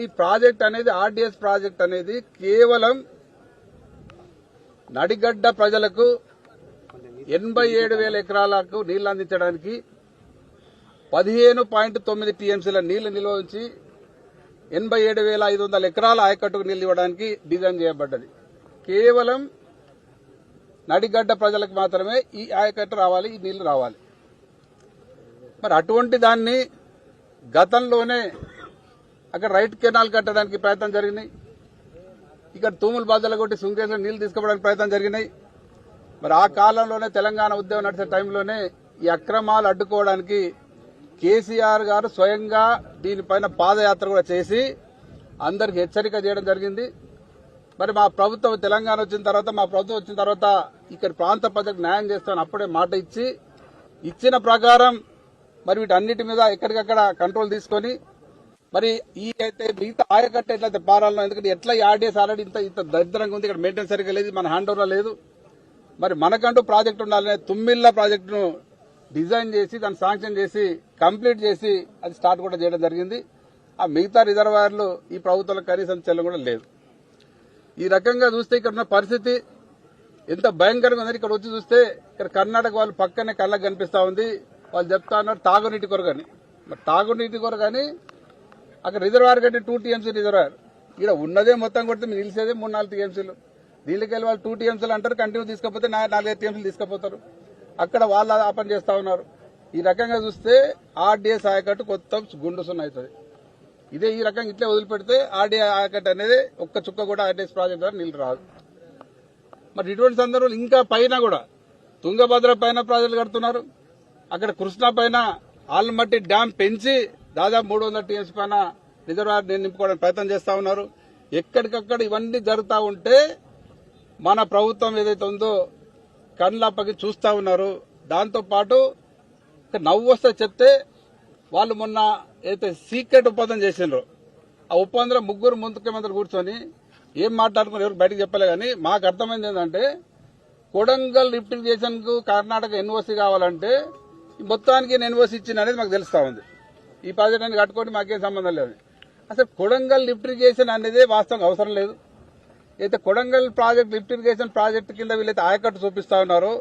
అసలు ఈ ప్రాజెక్ట్ అనేది ఆర్డీఎస్ ప్రాజెక్ట్ అనేది కేవలం నడిగడ్డ ప్రజలకు 87,000 ఎకరాలకు నీళ్లు అందించడానికి 15.9 టీఎంసీల నీళ్లు నిల్వ ఉంచి 87,500 ఎకరాల ఆయకట్టుకు నీళ్లు ఇవ్వడానికి డిజైన్ చేయబడ్డది. కేవలం నడిగడ్డ ప్రజలకు మాత్రమే ఈ ఆయకట్టు రావాలి, ఈ నీళ్లు రావాలి. మరి అటువంటి దాన్ని గతంలోనే అక్కడ రైట్ కెనాల్ కట్టడానికి ప్రయత్నం జరిగినాయి. ఇక్కడ తూములు బాధలు కొట్టి సుంకేశ్లో నీళ్లు తీసుకోవడానికి ప్రయత్నం జరిగినాయి. మరి ఆ కాలంలోనే తెలంగాణ ఉద్యమం నడిచే టైంలోనే ఈ అక్రమాలు అడ్డుకోవడానికి కేసీఆర్ గారు స్వయంగా దీనిపైన పాదయాత్ర కూడా చేసి అందరికి హెచ్చరిక చేయడం జరిగింది. మరి మా ప్రభుత్వం తెలంగాణ వచ్చిన తర్వాత ఇక్కడ ప్రాంత ప్రజలకు న్యాయం చేస్తామని అప్పుడే మాట ఇచ్చిన ప్రకారం మరి వీటన్నిటి మీద ఎక్కడికక్కడ కంట్రోల్ తీసుకొని మరి ఈ అయితే మిగతా ఆయకట్ట ఎట్లయితే పారాలను, ఎందుకంటే ఎట్లా ఈ ఆర్డీఎస్ ఆల్రెడీ ఇంత దరిద్రంగా ఉంది, ఇక్కడ మెయింటెనెన్స్ సరిగ్గా లేదు, మన హ్యాండ్ ఓవర్లో లేదు. మరి మనకంటూ ప్రాజెక్టు ఉండాలనే తుమ్మిళ్ళ ప్రాజెక్టును డిజైన్ చేసి దాన్ని శాంక్షన్ చేసి కంప్లీట్ చేసి అది స్టార్ట్ కూడా చేయడం జరిగింది. ఆ మిగతా రిజర్వాయర్లు ఈ ప్రభుత్వంలో కనీసం చెల్లం కూడా లేదు. ఈ రకంగా చూస్తే ఇక్కడ ఉన్న పరిస్థితి ఎంత భయంకరంగా ఉందని ఇక్కడ వచ్చి చూస్తే ఇక్కడ కర్ణాటక వాళ్ళు పక్కనే కళ్ళకు కనిపిస్తా ఉంది. వాళ్ళు చెప్తా ఉన్నారు తాగునీటి కొరకని. మరి తాగునీటి కొరకని అక్కడ రిజర్వాయర్ కంటే 2 టీఎంసీ రిజర్వాయర్, ఇక్కడ ఉన్నదే మొత్తం కొడితే మీరు నిలిచేదే 3-4 టీఎంసీలు. దీనికి వెళ్ళి వాళ్ళు 2 టీఎంసీలు అంటారు, కంటిన్యూ తీసుకపోతే 4-5 టీఎంసీలు తీసుకుపోతారు. అక్కడ వాళ్ళు ఆ పని చేస్తా ఉన్నారు. ఈ రకంగా చూస్తే ఆర్డీఎస్ ఆయకట్టు కొత్త గుండు సున్న అవుతుంది. ఇదే ఈ రకంగా ఇట్లే వదిలిపెడితే ఆర్డీఎస్ ఆయకట్టు అనేది ఒక్క చుక్క కూడా ఆర్డీఎస్ ప్రాజెక్ట్ ద్వారా నీళ్లు రాదు. మరి ఇటువంటి సందర్భంలో ఇంకా పైన కూడా తుంగభద్ర పైన ప్రాజెక్టులు కడుతున్నారు. అక్కడ కృష్ణా పైన ఆల్మట్టి డ్యాం పెంచి దాదాపు 300 టీఎంసీ పైన రిజర్వాయర్ నింపుకోవడానికి ప్రయత్నం చేస్తా ఉన్నారు. ఎక్కడికక్కడ ఇవన్నీ జరుగుతూ ఉంటే మన ప్రభుత్వం ఏదైతే ఉందో కళ్ళప్పకి చూస్తా ఉన్నారు. దాంతోపాటు నవ్వు వస్తే చెప్తే వాళ్ళు మొన్న ఏదైతే సీక్రెట్ ఒప్పందం చేసిండ్రో ఆ ఒప్పందంలో ముగ్గురు ముఖ్యమంత్రులు కూర్చొని ఏం మాట్లాడుకుని ఎవరికి బయటకు చెప్పలే. కానీ మాకు అర్థమైంది ఏంటంటే కొడంగల్ లిఫ్ట్ ఇరిగేషన్ కు కర్ణాటక ఎన్ఓసీ కావాలంటే మొత్తానికి ఎన్ఓసీ ఇచ్చింది అనేది మాకు తెలుస్తా ఉంది. ఈ ప్రాజెక్ట్ అనేది కట్టుకోండి మాకేం సంబంధం లేదు. అసలు కొడంగల్ లిఫ్ట్ ఇరిగేషన్ అనేది వాస్తవంగా అవసరం లేదు. అయితే Kodangal project lift irrigation project కింద వీళ్ళైతే ఆయకట్టు చూపిస్తా ఉన్నారో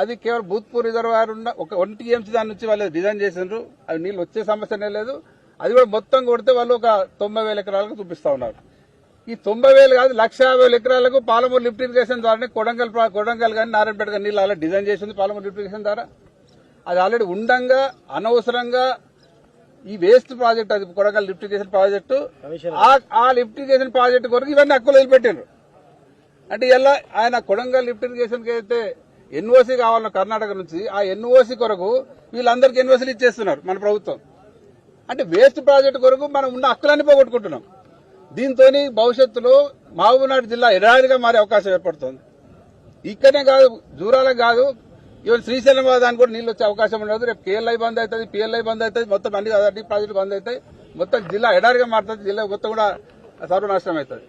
అది కేవలం భూత్పూర్ రిజర్వాయర్ ఉన్న ఒక 1 టీఎంసీ దాని నుంచి వాళ్ళు డిజైన్ చేసిండ్రు. అవి నీళ్ళు వచ్చే సమస్యనే లేదు. అది కూడా మొత్తం కొడితే వాళ్ళు ఒక 90,000 ఎకరాలకు చూపిస్తా ఉన్నారు. ఈ 90,000 కాదు 150,000 ఎకరాలకు పాలమూరు లిఫ్ట్ ఇరిగేషన్ ద్వారానే కొడంగల్ కానీ నారాయణపేట కానీ నీళ్ళు అలా డిజైన్ చేసింది పాలమూరు లిఫ్ట్ ఇరిగేషన్ ద్వారా. అది ఆల్రెడీ ఉండంగా అనవసరంగా ఈ వేస్ట్ ప్రాజెక్ట్ అది కొడంగల్ లిఫ్ట్ ఇరిగేషన్ ప్రాజెక్టు ఆ లిఫ్ట్ ఇరిగేషన్ ప్రాజెక్టు కొరకు ఇవన్నీ హక్కులు వదిలిపెట్టారు. అంటే ఇలా ఆయన కొడంగల్ లిఫ్ట్ ఇరిగేషన్ కి అయితే ఎన్ఓసీ కావాలన్న కర్ణాటక నుంచి ఆ ఎన్ఓసీ కొరకు వీళ్ళందరికీ ఎన్ఓసీలు ఇచ్చేస్తున్నారు మన ప్రభుత్వం. అంటే వేస్ట్ ప్రాజెక్టు కొరకు మనం ఉన్న హక్కులన్నీ పోగొట్టుకుంటున్నాం. దీంతో భవిష్యత్తులో మహబూబ్నగర్ జిల్లా ఎడారిగా మారే అవకాశం ఏర్పడుతుంది. ఇక్కడనే కాదు జూరాల కాదు ఈవెన్ శ్రీశైలం దానికి కూడా నీళ్ళు వచ్చే అవకాశం ఉండదు. రేపు కేఎల్ఐ బంద్ అవుతుంది, పిఎల్ఐ బంద్ అవుతుంది, మొత్తం అన్ని ప్రాజెక్టులు బంద్ అవుతాయి. మొత్తం జిల్లా ఎడారిగా మారుతుంది. జిల్లా మొత్తం కూడా సర్వనాశనం అవుతుంది.